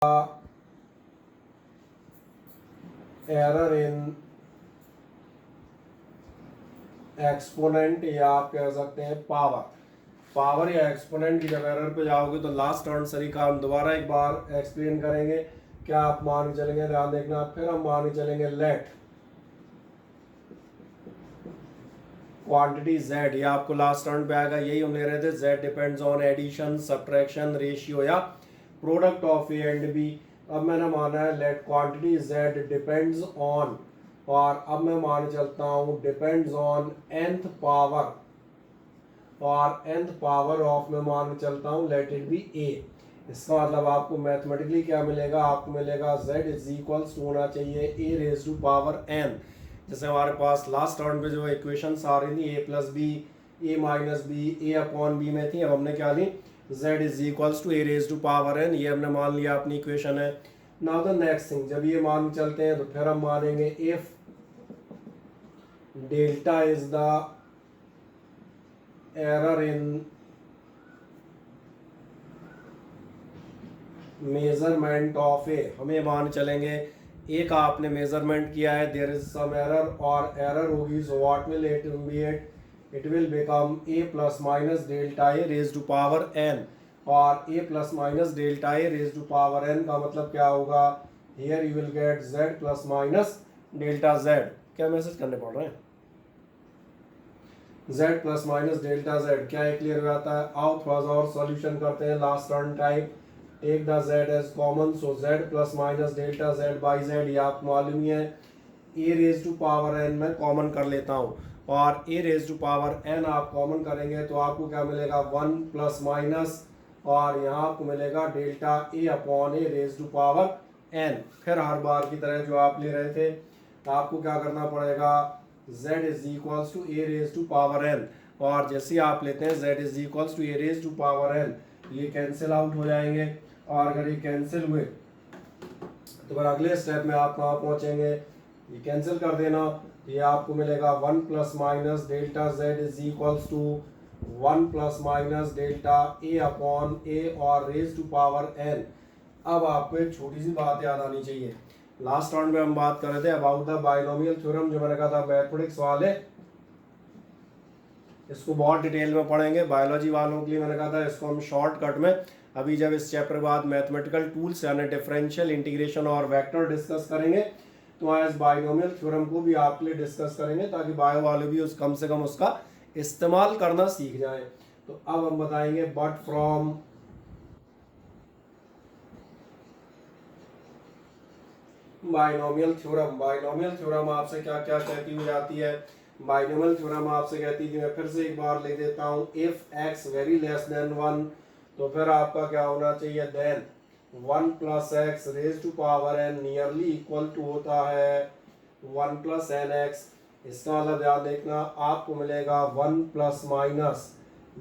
Error in exponent या आप कह सकते हैं पावर या एक्सपोनेंट की जब एरर पे जाओगे तो लास्ट टर्न तरीका हम दोबारा एक बार एक्सप्लेन करेंगे। क्या आप मान के चलेंगे, ध्यान देखना। फिर हम मान के चलेंगे लेट क्वांटिटी z, ये आपको लास्ट टर्न पे आएगा, यही हम ले रहे थे। z depends on addition, subtraction, ratio या product of A and B. अब मैंने माना है let quantity z depends on, और अब मैं मान चलता हूँ डिपेंड्स ऑन nth पावर, और nth पावर ऑफ मैं मान चलता हूँ लेट इट बी a। इसका मतलब आपको मैथमेटिकली क्या मिलेगा, आपको मिलेगा z इज इक्वल्स टू होना चाहिए a raise to power n। जैसे हमारे पास लास्ट टर्म पे जो इक्वेशंस आ रही थी a plus B, a minus B, a upon B में थी, अब हमने क्या ली, z is equals to a raise to power n, ये हमने मान लिया अपनी इक्वेशन है। नाउ द नेक्स्ट थिंग, जब ये मान चलते हैं तो फिर हम मानेंगे if delta is the error in measurement of A, हमें मान चलेंगे ए का आपने मेजरमेंट किया है, देयर इज सम एरर, और एरर होगी, so what will it be, it will become A plus minus delta A raise to power N, और A plus minus delta A raise to power N का मतलब क्या होगा, here you will get Z plus minus delta Z. क्या message करने पड़ रहे हैं, z plus minus delta z, क्या है क्लियर हो जाता है। आओ थोड़ा सा और सॉल्यूशन करते हैं last turn type. Take the z as common, so z plus minus delta z by z, ये आपको मालूम ही है। a raise to power n मैं कॉमन कर लेता हूँ, और a raise to power n आप कॉमन करेंगे तो आपको क्या मिलेगा, 1 प्लस माइनस, और यहाँ आपको मिलेगा delta a upon a raise to power n। फिर हर बार की तरह जो आप ले रहे थे, आपको क्या करना पड़ेगा, z is equals to a raise to power n, और जैसे आप लेते हैं z is equals to a raise to power n, ये कैंसिल आउट हो जाएंगे, और अगर ये कैंसिल हुए तो फिर अगले स्टेप में आप कहाँ पहुंचेंगे, ये कैंसिल कर देना, ये आपको मिलेगा 1 plus minus delta z is equals to 1 plus minus delta a upon a और रेज टू पावर n। अब आपको एक छोटी सी बात याद आनी चाहिए, लास्ट राउंड में हम बात कर रहे थे अबाउट द बाइनोमियल थ्योरम, जो मैंने कहा था मैथमेटिक्स वाले इसको बहुत डिटेल में पढ़ेंगे, बायोलॉजी वालों के लिए मैंने कहा था इसको हम शॉर्टकट में अभी जब इस चैप्टर के बाद मैथमेटिकल टूल्स यानी डिफरेंशियल, इंटीग्रेशन और वेक्टर डिस्कस करेंगे, तो वहाँ इस बाइनोमियल थ्योरम को भी आपके लिए डिस्कस करेंगे, ताकि बायो वाले भी उस कम से कम उसका इस्तेमाल करना सीख जाएं। तो अब हम बताएंगे but from binomial theorem. Binomial theorem आपसे क्या क्या कहती हुई जाती है, बाइनोमियल थ्योरम आपसे कहती है, मैं फिर से एक बार लिख देता हूँ, if x very less then 1, तो फिर आपका क्या होना चाहिए, then 1 plus X raise to power n nearly equal to होता है 1 प्लस एन एक्स। इसका मतलब याद देखना, आपको मिलेगा 1 plus minus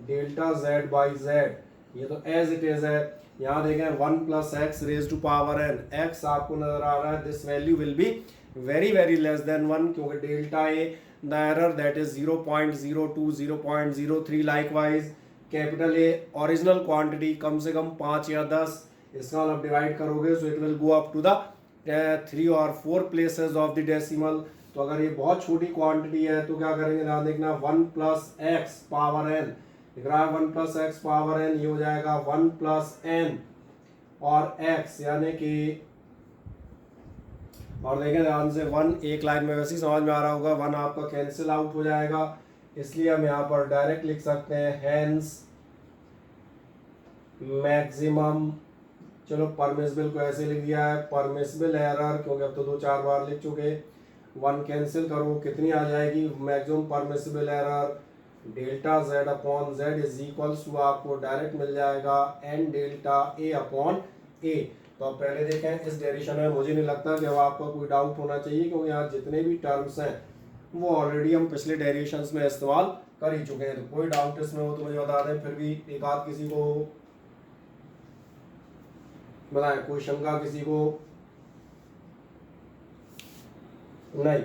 delta z by z, ये तो एज इट इज है। यहाँ देखें 1 plus X raise to power n, x आपको नजर आ रहा है, this value will be very very less then 1, क्योंकि delta A the error that is 0.02 0.03, likewise capital A original quantity कम से कम 5 या 10, इसका मतलब डिवाइड करोगे so it will go up to the 3 और 4 प्लेसेस ऑफ द डेसिमल। तो अगर ये बहुत छोटी क्वांटिटी है तो क्या करेंगे, ध्यान देखना, 1 प्लस एक्स पावर n, दिख रहा है 1 प्लस एक्स पावर n, ये हो जाएगा 1 प्लस n और x, यानी कि, और देखें ध्यान से 1 एक लाइन में वैसे ही समझ में आ रहा होगा, 1 आपका कैंसिल आउट हो जाएगा, इसलिए हम यहाँ पर डायरेक्ट लिख सकते हैं हेंस मैक्सिमम, चलो परमिसिबल को ऐसे लिख दिया है, परमिसिबल एरर, क्योंकि अब तो 2-4 बार लिख चुके, 1 कैंसिल करो कितनी आ जाएगी, maximum permissible error delta z upon z is equals to आपको डायरेक्ट मिल जाएगा n delta a upon a। तो अब पहले देखें इस डेरिवेशन में मुझे नहीं लगता कि अब आपका कोई डाउट होना चाहिए, क्योंकि यहाँ जितने भी टर्म्स हैं वो ऑलरेडी हम पिछले डेरिवेशंस में इस्तेमाल कर ही चुके हैं, तो कोई डाउट इसमें हो तो मुझे बता दें, फिर भी एक आध किसी को बताएं, कोई शंका किसी को नहीं।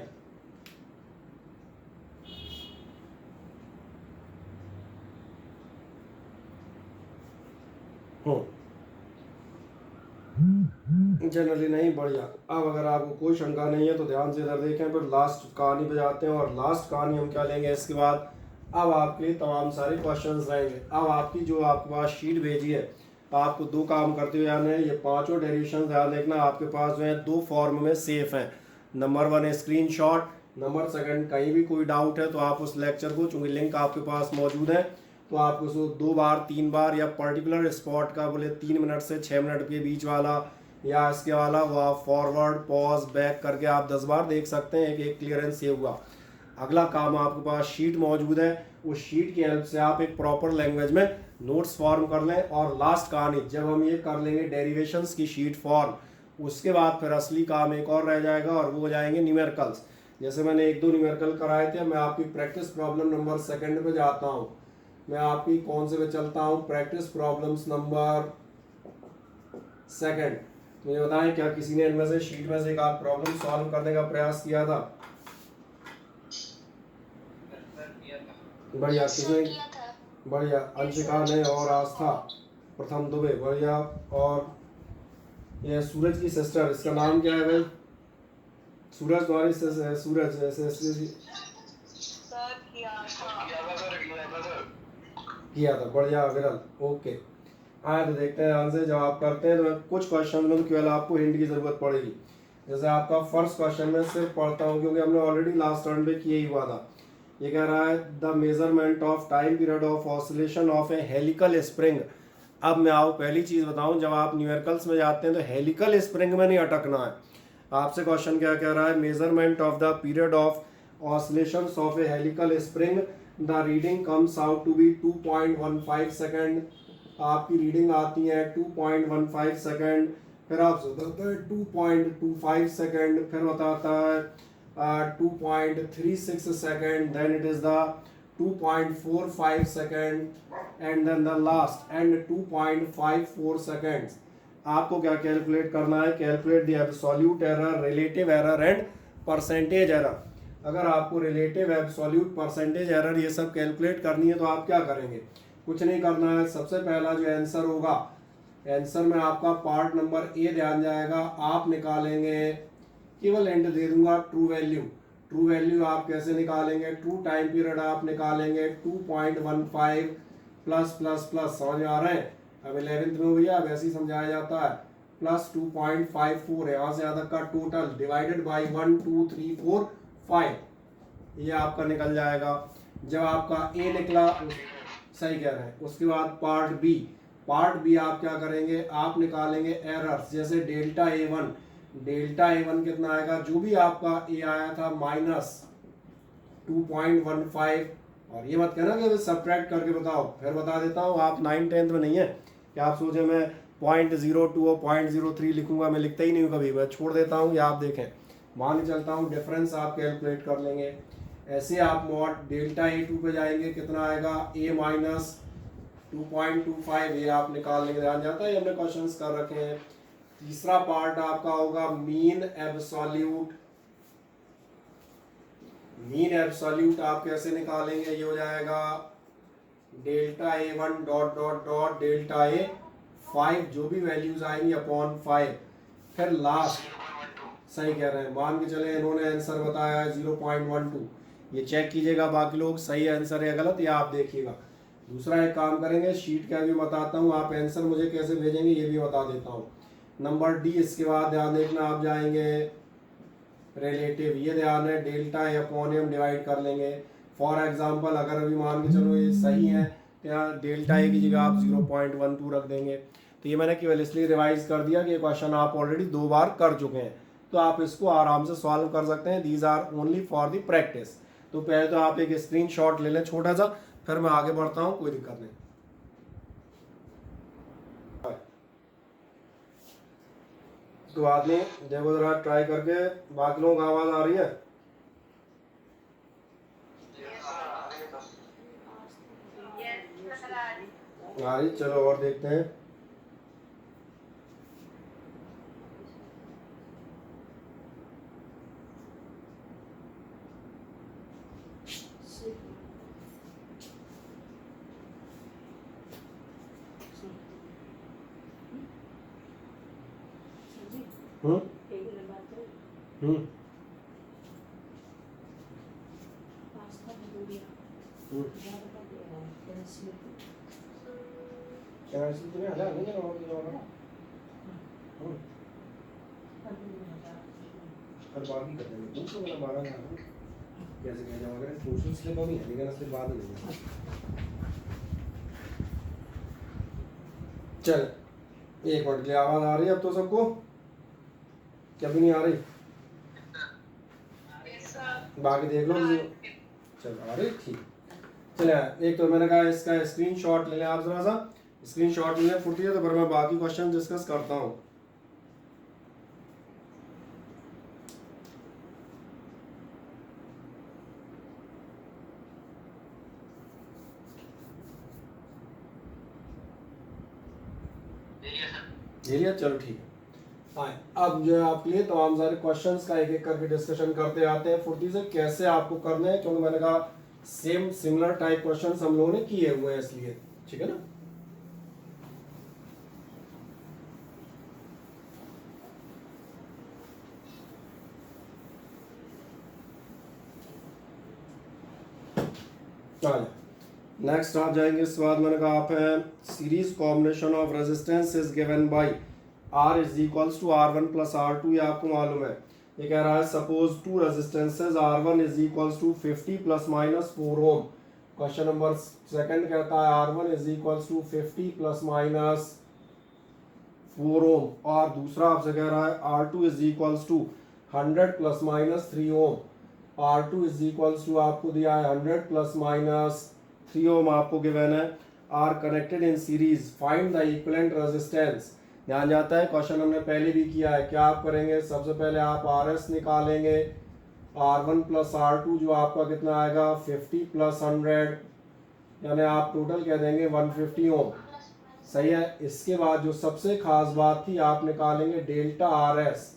जनरली नहीं, बढ़िया। अब अगर आपको कोई शंका नहीं है तो ध्यान से इधर देखें, फिर लास्ट कहानी पे जाते हैं। और लास्ट कहानी हम क्या लेंगे इसके बाद, अब आपके लिए तमाम सारे क्वेश्चंस रहेंगे। अब आपकी जो आपके पास शीट भेजी है, आपको दो काम करते हुए आने हैं। ये पांचों डेरिवेशन ध्यान देखना, आपके पास जो है दो फॉर्म में सेफ हैं। नंबर 1 स्क्रीनशॉट, नंबर 2 कहीं भी कोई डाउट है तो आप उस लेक्चर को, चूंकि लिंक आपके पास मौजूद है, तो आप उसको 2 बार 3 बार या पर्टिकुलर स्पॉट का बोले 3 मिनट से 6 मिनट के बीच वाला या इसके वाला, वो आप फॉरवर्ड पॉज बैक करके आप 10 बार देख सकते हैं कि एक क्लियरेंस ये हुआ। अगला काम, आपके पास शीट मौजूद है, उस शीट की हेल्प से आप एक प्रॉपर लैंग्वेज में नोट्स फॉर्म कर लें। और लास्ट कहानी जब हम ये कर लेंगे डेरिवेशंस की शीट फॉर्म, उसके बाद फिर असली काम एक और रह जाएगा और वो हो जाएंगे न्यूमेरिकल्स। जैसे मैंने 1-2 न्यूमेरिकल कराए थे, मैं आपकी प्रैक्टिस प्रॉब्लम नंबर 2 पे जाता हूँ। मैं आपकी कौन से पे चलता हूँ, प्रैक्टिस प्रॉब्लम्स नंबर 2। मुझे बताएं, क्या किसी ने इनमें से शीट में से एक आप प्रॉब्लम सॉल्व करने का प्रयास किया था? बढ़िया, किसने? बढ़िया, अंशिका ने और आस्था, प्रथम दुबे, बढ़िया। और ये सूरज की सिस्टर, इसका नाम क्या है भाई? सूरज तुम्हारी सूरज किया था, बढ़िया विरल, ओके। हाँ, तो देखते हैं आंसर। जब आप करते हैं तो कुछ क्वेश्चन में तो केवल आपको हिंट की जरूरत पड़ेगी। जैसे आपका फर्स्ट क्वेश्चन में सिर्फ पढ़ता हूँ क्योंकि हमने ऑलरेडी लास्ट टर्न पे किया ही हुआ था। ये कह रहा है the measurement of time period of oscillation of a helical spring. अब मैं आपको पहली चीज बताऊं, जब आप न्यूमेरिकल्स में जाते हैं तो हेलिकल स्प्रिंग में नहीं अटकना है। आपसे क्वेश्चन क्या कह रहा है, measurement of the period of oscillations of a helical spring, the reading comes out to be 2.15 second. आपकी रीडिंग आती है 2.15 सेकेंड, फिर आपसे बताता है 2.25 सेकेंड, फिर बताता है 2.36 second, then it is the 2.45 second, and then the last and 2.54 seconds. आपको क्या कैलकुलेट करना है, calculate the absolute error, relative error and percentage error. अगर आपको रिलेटिव, एब्सोल्यूट, परसेंटेज एरर ये सब कैलकुलेट करनी है तो आप क्या करेंगे, कुछ नहीं करना है। सबसे पहला जो आंसर होगा, आंसर में आपका पार्ट नंबर ए ध्यान जाएगा, आप निकालेंगे, केवल एंड दे दूंगा, ट्रू वैल्यू। ट्रू वैल्यू आप कैसे निकालेंगे, ट्रू टाइम पीरियड आप निकालेंगे 2.15 प्लस प्लस प्लस, समझ में आ रहे हैं? अब 11th में भैया वैसे ही समझाया जाता है, प्लस 2.54 है, यहाँ से यहाँ तक का टोटल डिवाइडेड बाई 1 2 3 4 5, ये आपका निकल जाएगा। जब आपका ए निकला, सही कह रहे हैं, उसके बाद पार्ट बी, पार्ट बी आप क्या करेंगे, आप निकालेंगे एरर्स। जैसे डेल्टा A1, डेल्टा A1 कितना आएगा, जो भी आपका ए आया था माइनस 2.15, और ये मत कहना कि सब्ट्रैक्ट करके बताओ, फिर बता देता हूँ, आप 9th-10th में नहीं है कि आप सोचे मैं 0.02 और 0.03 लिखूंगा, मैं लिखता ही नहीं हूँ कभी, मैं छोड़ देता हूँ। या आप देखें, मान के चलता हूँ डिफरेंस आप कैलकुलेट कर लेंगे। ऐसे आप मॉड डेल्टा A2 पे जाएंगे, कितना आएगा, A माइनस 2.25, ये आप निकाल लेंगे, ध्यान जाता है, हमने क्वेश्चंस कर रखे हैं। तीसरा पार्ट आपका होगा मीन एब्सोल्यूट। मीन एब्सोल्यूट आप कैसे निकालेंगे, ये हो जाएगा delta A1 dot dot dot delta A5, जो भी वैल्यूज आएंगी अपॉन 5, फिर लास्ट, सही कह रहे हैं, मान के चले इन्होंने आंसर बताया है 0.12, ये चेक कीजिएगा बाकी लोग सही आंसर है गलत, या आप देखिएगा। दूसरा एक काम करेंगे, शीट का भी बताता हूँ, आप आंसर मुझे कैसे भेजेंगे ये भी बता देता हूँ। नंबर डी, इसके बाद ध्यान देखना, आप जाएंगे रिलेटिव, ये ध्यान है डेल्टा अपॉन एम डिवाइड कर लेंगे। फॉर एग्जांपल अगर अभी मान के चलो ये सही है तो यहाँ डेल्टा ए की जगह आप 0.12 रख देंगे। तो ये मैंने केवल इसलिए रिवाइज कर दिया कि ये क्वेश्चन आप ऑलरेडी 2 बार कर चुके हैं, तो आप इसको आराम से सॉल्व कर सकते हैं। These are only for the practice. तो पहले तो आप एक स्क्रीनशॉट ले लें छोटा सा, फिर मैं आगे बढ़ता हूँ, कोई दिक्कत नहीं। तो आदमी देखो जरा ट्राई करके, बाकी लोगों को आवाज आ रही है? आ रही, चलो और देखते हैं। हम्म हम्म क्या ऐसे तुम्हें हला नहीं करना होगा हर बार भी करते हैं पूछो मेरा 12,000 कैसे क्या जमा करें पूछो स्लिप अभी है लेकिन स्लिप बाद में देंगे चल एक मिनट के लिए आवाज आ रही है अब तो सबको क्या भी नहीं आ रही बाकी देख लो चल आ रही ठीक चले एक तो मैंने कहा इसका स्क्रीनशॉट ले लें आप जरा सा स्क्रीनशॉट ले लें फुर्ती है तो फिर मैं बाकी क्वेश्चन डिस्कस करता हूँ ले लिया चलो ठीक है हाँ अब जो है आपके लिए तमाम सारे क्वेश्चंस का एक एक करके डिस्कशन करते आते हैं फुर्ती से कैसे आपको करने हैं क्योंकि मैंने कहा सेम सिमिलर टाइप क्वेश्चंस हम लोगों ने किए हुए हैं इसलिए ठीक है ना नेक्स्ट आप जाएंगे इस बाद मैंने कहा आप है series combination of resistance is given by R is equals to R1 plus R2 ये आपको मालूम है ये कह रहा है suppose two resistances R1 is equals to 50 plus minus 4 ohm question number second कहता है R1 is equals to 50 plus minus 4 ohm और दूसरा आपसे कह रहा है R2 is equals to 100 plus minus 3 ohm R2 is equals to आपको दिया है 100 प्लस माइनस 3 ओम आपको गिवन है are connected in series find the equivalent resistance ध्यान जाता है क्वेश्चन हमने पहले भी किया है क्या आप करेंगे सबसे पहले आप RS निकालेंगे R1 प्लस R2 जो आपका कितना आएगा 50 प्लस 100 यानी आप टोटल कह देंगे 150 ओम सही है इसके बाद जो सबसे खास बात थी आप निकालेंगे डेल्टा RS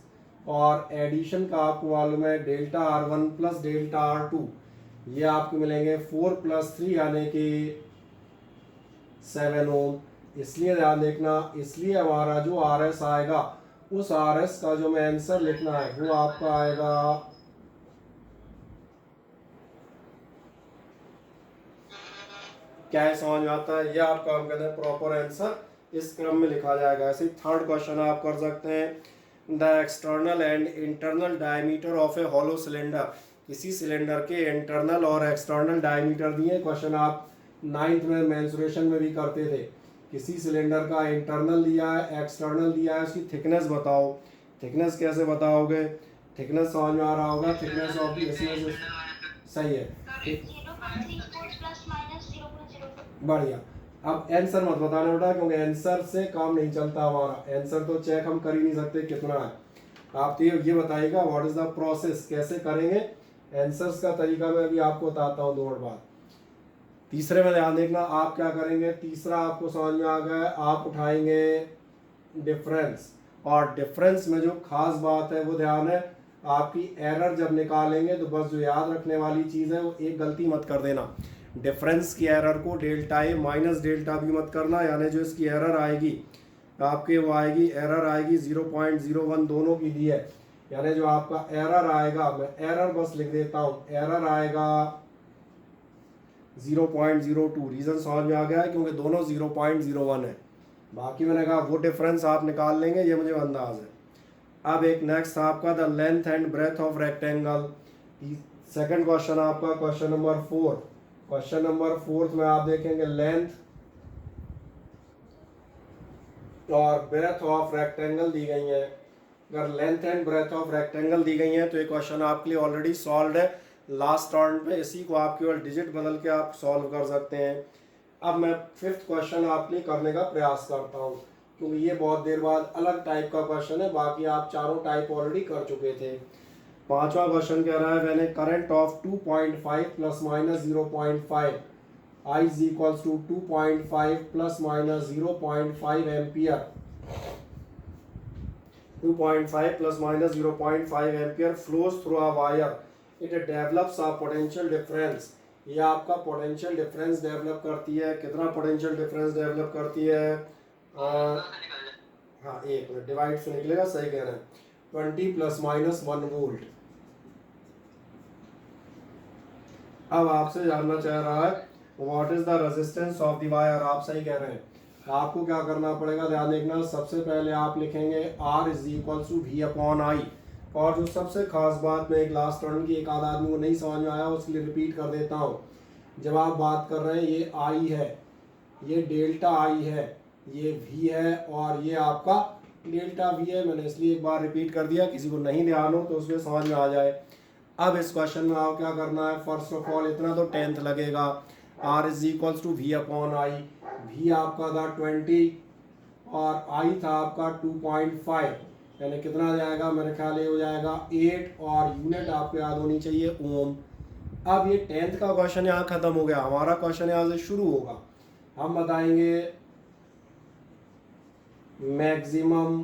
और एडिशन का आपको मालूम है delta R1 plus delta R2 ये आपको मिलेंगे 4 प्लस 3 यानी कि 7 ओम इसलिए ध्यान देखना इसलिए हमारा जो RS आएगा उस RS का जो मैं आंसर लिखना है वो आपका आएगा क्या है समझ में आता है ये आपका हम कहते हैं प्रॉपर आंसर इस क्रम में लिखा जाएगा ऐसे थर्ड क्वेश्चन आप कर सकते हैं the external and internal diameter of A hollow cylinder किसी सिलेंडर के इंटरनल और एक्सटर्नल डायमीटर दिए क्वेश्चन आप 9th में मेंसुरेशन में भी करते थे किसी सिलेंडर का इंटरनल दिया है एक्सटर्नल दिया है उसकी थिकनेस बताओ थिकनेस कैसे बताओगे थिकनेस समझ में आ रहा होगा थिकनेस ऑफ द सही है बढ़िया अब आंसर मत बताना बेटा क्योंकि आंसर से काम नहीं चलता हमारा आंसर तो चेक हम कर ही नहीं सकते कितना है आप तो ये बताइएगा व्हाट इज द प्रोसेस कैसे करेंगे आंसर्स का तरीका मैं अभी आपको बताता हूँ 2 मिनट बाद तीसरे में ध्यान देखना आप क्या करेंगे तीसरा आपको समझ में आ गया आप उठाएंगे डिफरेंस और डिफरेंस में जो खास बात है वो ध्यान है आपकी एरर जब निकालेंगे तो बस जो याद रखने वाली चीज़ है वो एक गलती मत कर देना डिफरेंस की एरर को delta A minus delta B मत करना यानी जो इसकी एरर आएगी आपके वो आएगी एरर आएगी 0.01 दोनों की दी है यानी जो आपका एरर आएगा मैं एरर बस लिख देता हूँ एरर आएगा 0.02 रीजन समझ में आ गया है क्योंकि दोनों 0.01 है बाकी मैंने कहा वो डिफरेंस आप निकाल लेंगे ये मुझे अंदाज है अब एक नेक्स्ट आपका the length and breadth of rectangle second question आपका क्वेश्चन नंबर 4 क्वेश्चन नंबर 4 में आप देखेंगे लेंथ और ब्रेथ ऑफ रेक्टेंगल दी गई है अगर length and breadth of rectangle दी गई है तो ये क्वेश्चन आपके लिए ऑलरेडी सॉल्व है लास्ट राउंड पे इसी को आप केवल डिजिट बदल के आप सॉल्व कर सकते हैं अब मैं 5th क्वेश्चन आपके लिए करने का प्रयास करता हूँ क्योंकि ये बहुत देर बाद अलग टाइप का क्वेश्चन है बाकी आप चारों टाइप ऑलरेडी कर चुके थे 5वां क्वेश्चन कह रहा है when A current of 2.5 plus minus 0.5 I is equals to 2.5 plus minus 0.5 ampere 2.5 plus minus 0.5 ampere flows through a wire it develops a potential difference ये आपका पोटेंशियल डिफरेंस डेवलप करती है कितना पोटेंशियल डिफरेंस डेवलप करती है हाँ 1 minute divide से निकलेगा सही कह रहे हैं 20 प्लस माइनस 1 वोल्ट। अब आपसे जानना चाह रहा है what is the resistance of the wire. आप सही कह रहे हैं। आपको क्या करना पड़ेगा, ध्यान देखना। सबसे पहले आप लिखेंगे R is equal to V upon I. और जो सबसे खास बात, मैं एक लास्ट टर्न की एक आध आदमी को नहीं समझ में आया, उसके लिए रिपीट कर देता हूँ। जब आप बात कर रहे हैं, ये I है, ये डेल्टा I है, ये V है, और ये आपका डेल्टा V है। मैंने इसलिए एक बार रिपीट कर दिया, किसी को नहीं ध्यान हो तो उसमें समझ में आ जाए। अब इस क्वेश्चन में आप क्या करना है, फर्स्ट ऑफ ऑल इतना तो 10th लगेगा। R is equals to V upon I. V आपका था 20 और I था आपका 2.5, यानी कितना जाएगा, मेरे ख्याल ये हो जाएगा 8, और यूनिट आपको याद होनी चाहिए ओम। अब ये 10th का क्वेश्चन यहाँ खत्म हो गया, हमारा क्वेश्चन यहाँ से शुरू होगा। हम बताएंगे maximum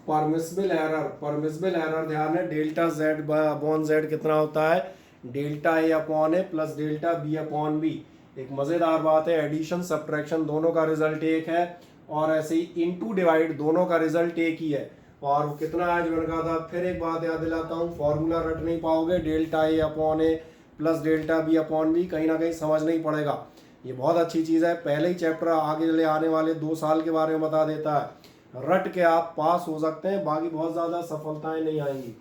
permissible error. Permissible error ध्यान है, डेल्टा जेड अपॉन जेड कितना होता है, delta A upon A plus delta B upon B. एक मजेदार बात है, एडिशन सब्ट्रैक्शन दोनों का रिजल्ट एक है, और ऐसे ही इनटू डिवाइड दोनों का रिजल्ट एक ही है। और वो कितना है जो मैंने कहा था, फिर एक बात याद दिलाता हूँ, फॉर्मूला रट नहीं पाओगे, delta A upon A plus delta B upon B कहीं ना कहीं समझ नहीं पड़ेगा। ये बहुत अच्छी चीज़ है, पहले ही चैप्टर आगे चले आने वाले 2 साल के बारे में बता देता है। रट के आप पास हो सकते हैं, बाकी बहुत ज़्यादा सफलताएं नहीं आएंगी।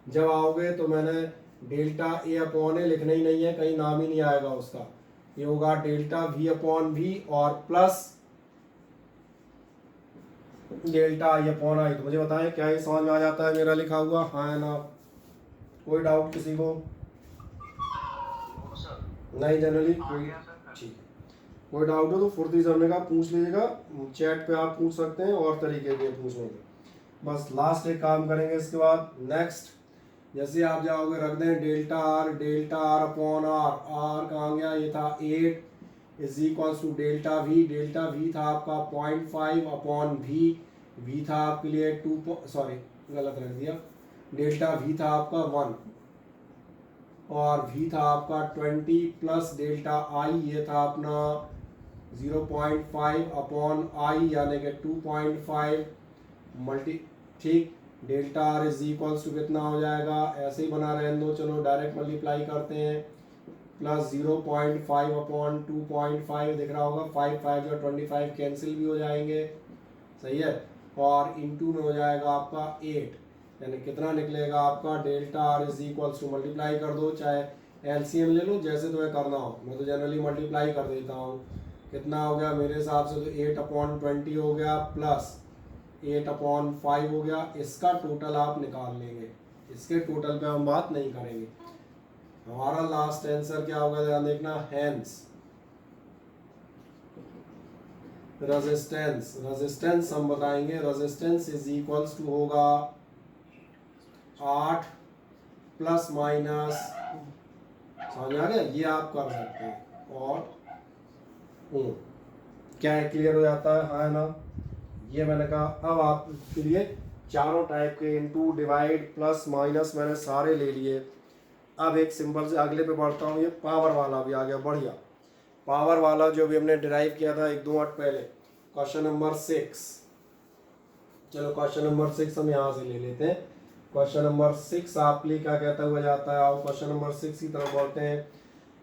जब आओगे तो मैंने डेल्टा ए अपॉन ए लिखना ही नहीं है, कहीं नाम ही नहीं आएगा उसका। ये होगा डेल्टा वी अपॉन वी और plus delta I upon I. तो मुझे बताएं क्या ये समझ में आ जाता है मेरा लिखा हुआ, हाँ है ना? कोई डाउट किसी को? नहीं जनरली कोई, ठीक। कोई डाउट हो तो फुर्ती से हमने कहा पूछ लीजिएगा, चैट पे आप पूछ सकते हैं, और तरीके के पूछने के। बस लास्ट एक काम करेंगे इसके बाद। नेक्स्ट जैसे आप जाओगे रख दें डेल्टा आर अपॉन आर कहाँ गया, ये था 8 is equals to delta V था आपका 0.5 अपॉन वी था आपके लिए 2, सॉरी गलत रख दिया, डेल्टा वी था आपका 1 और वी था आपका 20 प्लस डेल्टा आई, ये था अपना 0.5 अपॉन आई यानी कि 2.5 मल्टी, ठीक। Delta R is equals to कितना हो जाएगा, ऐसे ही बना रहने दो, चलो डायरेक्ट मल्टीप्लाई करते हैं, प्लस 0.5 अपॉन 2.5 दिख रहा होगा, 5 5 जो 25 कैंसिल भी हो जाएंगे, सही है। और इनटू में हो जाएगा आपका 8, यानी कितना निकलेगा आपका, delta R is equals to multiply कर दो, चाहे एलसीएम ले लो जैसे तुम्हें करना हो, मैं तो जनरली मल्टीप्लाई कर देता हूँ। कितना हो गया मेरे हिसाब से तो 8 अपॉन 20 हो गया प्लस 8 अपॉन 5 हो गया। इसका टोटल आप निकाल लेंगे, इसके टोटल पे हम बात नहीं करेंगे। हमारा लास्ट आंसर क्या होगा ध्यान देखना, हेंस रेजिस्टेंस हम बताएंगे, रेजिस्टेंस इज इक्वल्स टू होगा 8 प्लस माइनस, समझ आ गया, ये आप कर सकते हैं। और क्या है, क्लियर हो जाता है, हाँ ना? ये मैंने कहा। अब आपके लिए चारों टाइप के इनटू डिवाइड प्लस माइनस मैंने सारे ले लिए। अब एक सिंपल से अगले पे बढ़ता हूँ, ये पावर वाला भी आ गया, बढ़िया। पावर वाला जो भी हमने डिराइव किया था 1-2 मिनट पहले, क्वेश्चन नंबर 6। चलो क्वेश्चन नंबर 6 हम यहाँ से ले लेते हैं। क्वेश्चन नंबर 6 आपके लिए क्या कहता हुआ जाता है, आओ क्वेश्चन नंबर 6 की तरफ बढ़ते हैं।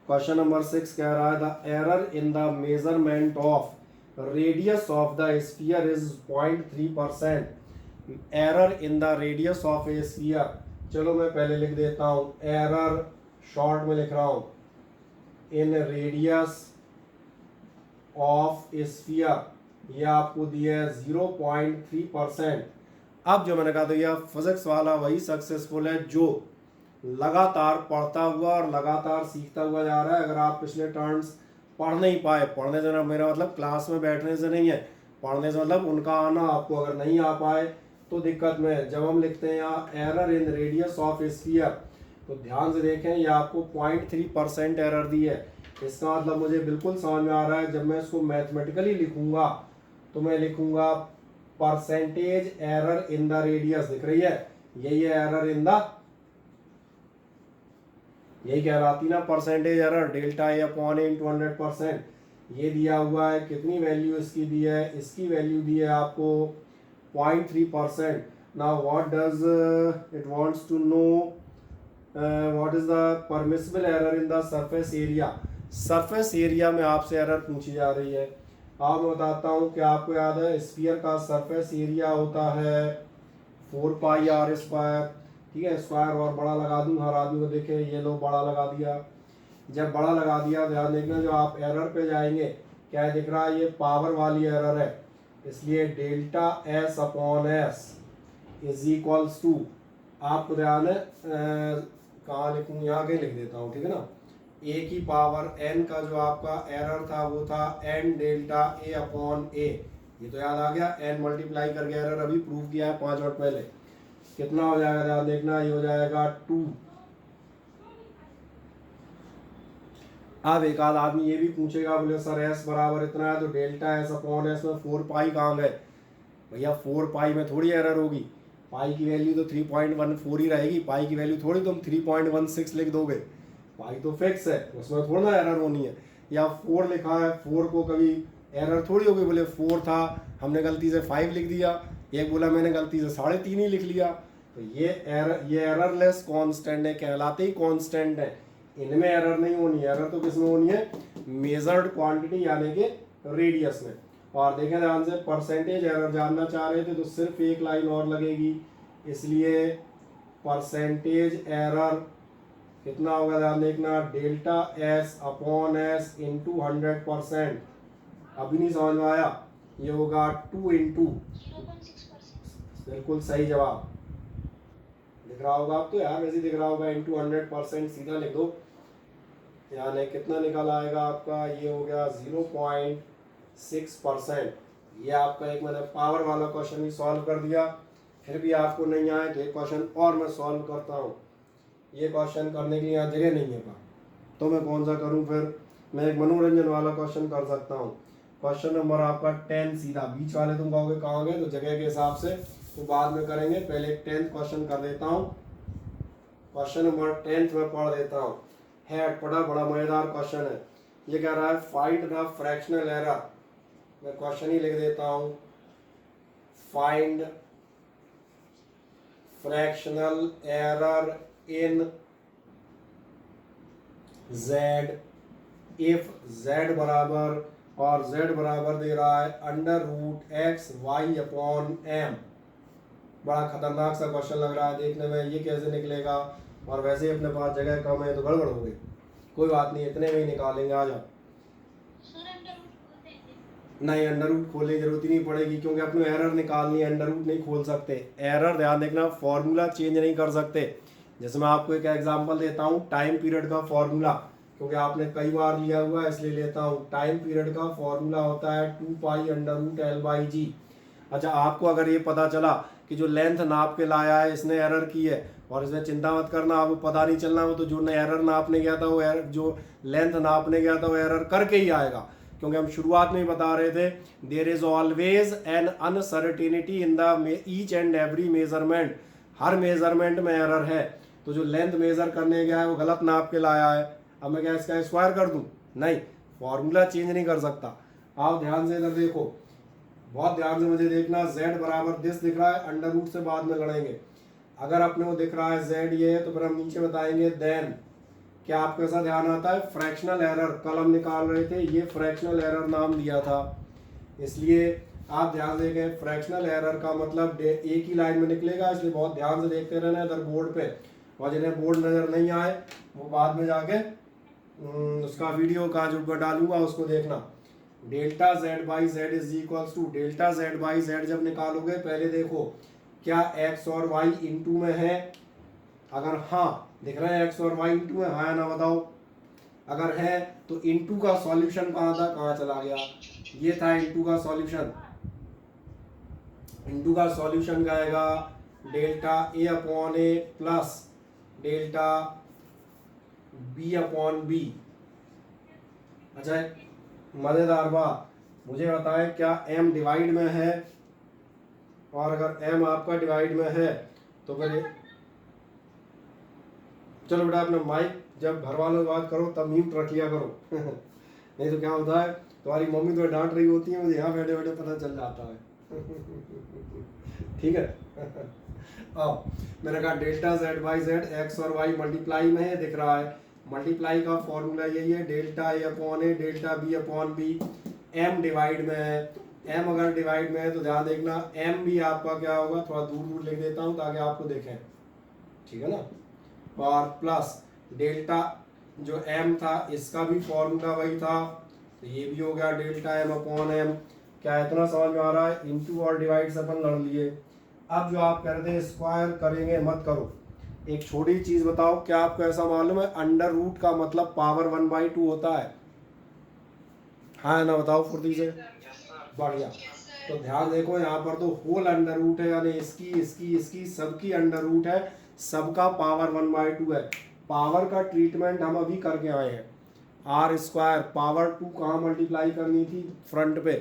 क्वेश्चन नंबर 6 कह रहा है the error in the measurement of radius of the sphere is 0.3%। Error in the radius of A sphere, चलो मैं पहले लिख देता हूँ, एरर शॉर्ट में लिख रहा हूँ, इन रेडियस ऑफ ए स्फीयर, ये आपको दिया है 0.3%। अब जो मैंने कहा था यह फिजिक्स वाला वही सक्सेसफुल है जो लगातार पढ़ता हुआ और लगातार सीखता हुआ जा रहा है। अगर आप पिछले टर्म्स पढ़ नहीं पाए, पढ़ने से मेरा मतलब क्लास में बैठने से नहीं है, पढ़ने से मतलब उनका आना, आपको अगर नहीं आ पाए तो दिक्कत में है। जब हम लिखते हैं यहाँ error in radius of sphere, तो ध्यान से देखें ये आपको 0.3% एरर दी है। इसका मतलब मुझे बिल्कुल समझ में आ रहा है, जब मैं इसको मैथमेटिकली लिखूंगा तो मैं लिखूंगा percentage error in the radius, दिख रही है, यही है एरर इन द, यही कहलाती ना percentage error, delta A upon A into 100%। ये दिया हुआ है, कितनी वैल्यू इसकी दी है, इसकी वैल्यू दी है आपको 0.3%। Now what does it wants to know what is the permissible error in the surface area. Surface area में आपसे एरर पूछी जा रही है। अब मैं बताता हूँ कि आपको याद है स्फीयर का सरफेस एरिया होता है 4πr²। ठीक है, स्क्वायर और बड़ा लगा दूँ, हर आदमी को देखे, ये लो बड़ा लगा दिया। जब बड़ा लगा दिया ध्यान देखना, जो आप एरर पे जाएंगे क्या दिख रहा है, ये पावर वाली एरर है, इसलिए delta S upon S is equals to, आपको ध्यान है कहाँ लिखूँ, यहाँ के लिख देता हूँ, ठीक है ना, ए की पावर एन का जो आपका एरर था वो था एन डेल्टा ए अपॉन ए। ये तो याद आ गया, एन मल्टीप्लाई करके एरर अभी प्रूव किया है 5 मिनट पहले। कितना हो जाएगा ध्यान देखना, ये हो जाएगा 2। अब एक आध आदमी ये भी पूछेगा, बोले सर एस बराबर इतना है तो डेल्टा एस अपॉन एस में 4 पाई कहाँ गए। भैया 4 पाई में थोड़ी एरर होगी, पाई की वैल्यू तो 3.14 ही रहेगी, पाई की वैल्यू थोड़ी तुम 3.16 लिख दोगे, पाई तो फिक्स है, उसमें थोड़ा ना एरर होनी है। या 4 लिखा है, 4 को कभी एरर थोड़ी होगी, बोले 4 था हमने गलती से 5 लिख दिया, एक बोला मैंने गलती से 3.5 ही लिख लिया, तो ये एररलेस कांस्टेंट है, कहलाते ही कांस्टेंट है, इनमें एरर नहीं होनी है। एरर तो किसमें होनी है, मेजर्ड क्वांटिटी यानी कि रेडियस में। और देखें ध्यान से, परसेंटेज एरर जानना चाह रहे थे तो सिर्फ एक लाइन और लगेगी, इसलिए परसेंटेज एरर कितना होगा ध्यान देखना, delta S upon S into 100%। अभी नहीं समझ में आया, ये होगा 2 इंटू, बिल्कुल सही जवाब दिख रहा होगा आपको यार, वैसे दिख रहा होगा, इंटू 100%, सीधा लिख दो। यानी कितना निकल आएगा आपका, ये हो गया 0.6%। ये आपका एक मैंने पावर वाला क्वेश्चन भी सॉल्व कर दिया, फिर भी आपको नहीं आए तो एक क्वेश्चन और मैं सॉल्व करता हूँ। ये क्वेश्चन करने के लिए यहाँ जगह नहीं है का, तो मैं कौन सा करूँ फिर, मैं एक मनोरंजन वाला क्वेश्चन कर सकता हूँ। क्वेश्चन नंबर आपका 10, सीधा बीच वाले तुम कहोगे कहाँ गए, तो जगह के हिसाब से तो बाद में करेंगे, पहले 10th क्वेश्चन कर देता हूँ। क्वेश्चन नंबर 10 में पढ़ देता हूँ, है बड़ा मजेदार क्वेश्चन है। ये कह रहा है फाइंड द फ्रैक्शनल एरर, मैं क्वेश्चन ही लिख देता हूँ, find fractional error in z if z बराबर, और z बराबर दे रहा है √x/y/m। बड़ा खतरनाक सा क्वेश्चन लग रहा है देखने में, ये कैसे निकलेगा, और वैसे ही अपने पास जगह कम है तो गड़बड़ हो गई, कोई बात नहीं, इतने में ही निकालेंगे। आ जाओ, नहीं अंडर रूट खोलने की जरूरत ही नहीं पड़ेगी, क्योंकि अपने एरर निकालनी है, अंडर रूट नहीं खोल सकते। एरर ध्यान देखना, फॉर्मूला चेंज नहीं कर सकते। जैसे मैं आपको एक एग्जांपल देता हूँ, टाइम पीरियड का फॉर्मूला, क्योंकि आपने कई बार लिया हुआ है इसलिए लेता हूँ। टाइम पीरियड का फॉर्मूला होता है 2π√L/g। अच्छा, आपको अगर ये पता चला कि जो लेंथ नाप के लाया है इसने एरर की है, और इसमें चिंता मत करना, आपको पता नहीं चलना, वो तो जो एरर नापने गया था वो जो लेंथ नापने गया था वो एरर करके ही आएगा, क्योंकि हम शुरुआत में ही बता रहे थे there is always an uncertainty in the each and every measurement. हर मेजरमेंट में एरर है, तो जो लेंथ मेजर करने गया है वो गलत नाप के लाया है। अब मैं क्या इसका स्क्वायर कर दूं, नहीं, फॉर्मूला चेंज नहीं कर सकता। आप ध्यान से इधर देखो, बहुत ध्यान से मुझे देखना, z बराबर दिस दिख रहा है, अंडर रूट से बाद में लड़ेंगे। अगर अपने को दिख रहा है z ये है, तो फिर हम नीचे बताएंगे देन। क्या आपको ऐसा ध्यान आता है, फ्रैक्शनल एरर कल हम निकाल रहे थे, ये फ्रैक्शनल एरर नाम दिया था, इसलिए आप ध्यान देंगे फ्रैक्शनल एरर का मतलब एक ही लाइन में निकलेगा, इसलिए बहुत ध्यान से देखते रहना इधर बोर्ड पे, और जिन्हें बोर्ड नजर नहीं आए वो बाद में जाके उसका वीडियो का जो डालूंगा उसको देखना। Delta z by Z is equals to, delta z by Z जब निकालोगे पहले देखो क्या x और y इंटू में है, अगर हाँ दिख रहा है x और y इंटू में, हाँ या ना बताओ। अगर है तो इंटू का सॉल्यूशन कहाँ था, कहाँ चला गया, ये था इंटू का सॉल्यूशन। इंटू का सॉल्यूशन का आएगा delta a upon a plus delta b upon b। अच्छा, मजेदार बात, मुझे बताएं क्या m डिवाइड में है, और अगर m आपका डिवाइड में है तो फिर चलो बेटा अपना माइक जब घर वालों से बात करो तब म्यूट रख लिया करो नहीं तो क्या होता है तुम्हारी मम्मी तो डांट रही होती है, मुझे यहाँ बैठे बैठे पता चल जाता है। ठीक है। अब मैंने कहा delta Z by Z x और वाई मल्टीप्लाई में है, दिख रहा है। मल्टीप्लाई का फॉर्मूला यही है, delta A upon A delta B upon B. M divide में है, एम अगर डिवाइड में है तो ध्यान देखना एम भी आपका क्या होगा, थोड़ा दूर दूर लिख देता हूँ ताकि आपको देखें, ठीक है ना। और प्लस डेल्टा जो एम था इसका भी फॉर्मूला वही था, तो ये भी हो गया डेल्टा एम अपॉन एम। क्या इतना समझ में आ रहा है? इनटू और डिवाइड से अपन लड़ लिए। अब जो आप कर रहे स्क्वायर करेंगे मत करो। एक छोटी चीज बताओ, क्या आपको ऐसा मालूम है अंडर रूट का मतलब पावर 1/2 होता है? हाँ ना, बताओ फुर्ती से। बढ़िया। तो ध्यान देखो यहाँ पर तो होल अंडर रूट है, यानी इसकी इसकी इसकी सबकी अंडर रूट है, सबका पावर 1/2 है। पावर का ट्रीटमेंट हम अभी करके आए हैं। आर स्क्वायर पावर 2 कहाँ मल्टीप्लाई करनी थी? फ्रंट पे।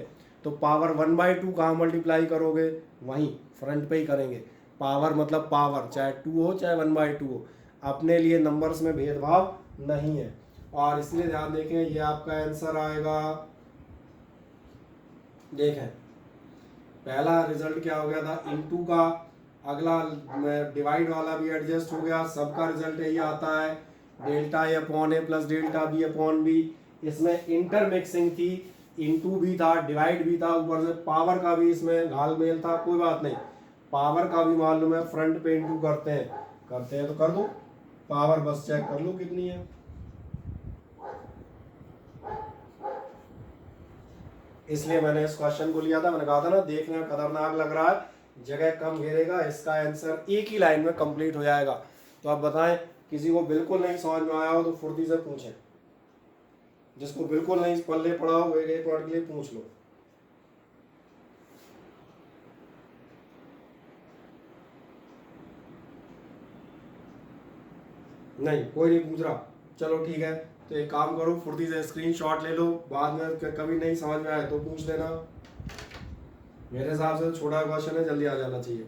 तो पावर 1/2 कहाँ मल्टीप्लाई करोगे? वहीं फ्रंट पे ही करेंगे। पावर मतलब पावर, चाहे 2 हो चाहे 1/2 हो, अपने लिए नंबर्स में भेदभाव नहीं है। और इसलिए ध्यान देखें ये आपका आंसर आएगा। देखें पहला रिजल्ट क्या हो गया था, इनटू का, अगला डिवाइड वाला भी एडजस्ट हो गया, सबका रिजल्ट यही आता है, delta A upon A plus delta B upon B. इसमें इंटरमिक्सिंग थी, इनटू भी था, डिवाइड भी था, ऊपर से पावर का भी इसमें घालमेल था। कोई बात नहीं, पावर का भी मालूम है, फ्रंट पे इनटू करते हैं तो कर दो, पावर बस चेक कर लो कितनी है। इसलिए मैंने इस क्वेश्चन को लिया था। मैंने कहा था ना देखने में खतरनाक लग रहा है, जगह कम घेरेगा, इसका आंसर एक ही लाइन में कंप्लीट हो जाएगा। तो आप बताएं, किसी को बिल्कुल नहीं समझ में आया हो तो फुर्ती से पूछें, जिसको बिल्कुल नहीं पल्ले पड़ा हो एक मिनट के लिए पूछ लो। नहीं कोई नहीं पूछ रहा, चलो ठीक है। तो एक काम करो, फुर्ती से स्क्रीनशॉट ले लो, बाद में कभी नहीं समझ में आए तो पूछ लेना। मेरे हिसाब से छोटा क्वेश्चन है, जल्दी आ जाना चाहिए।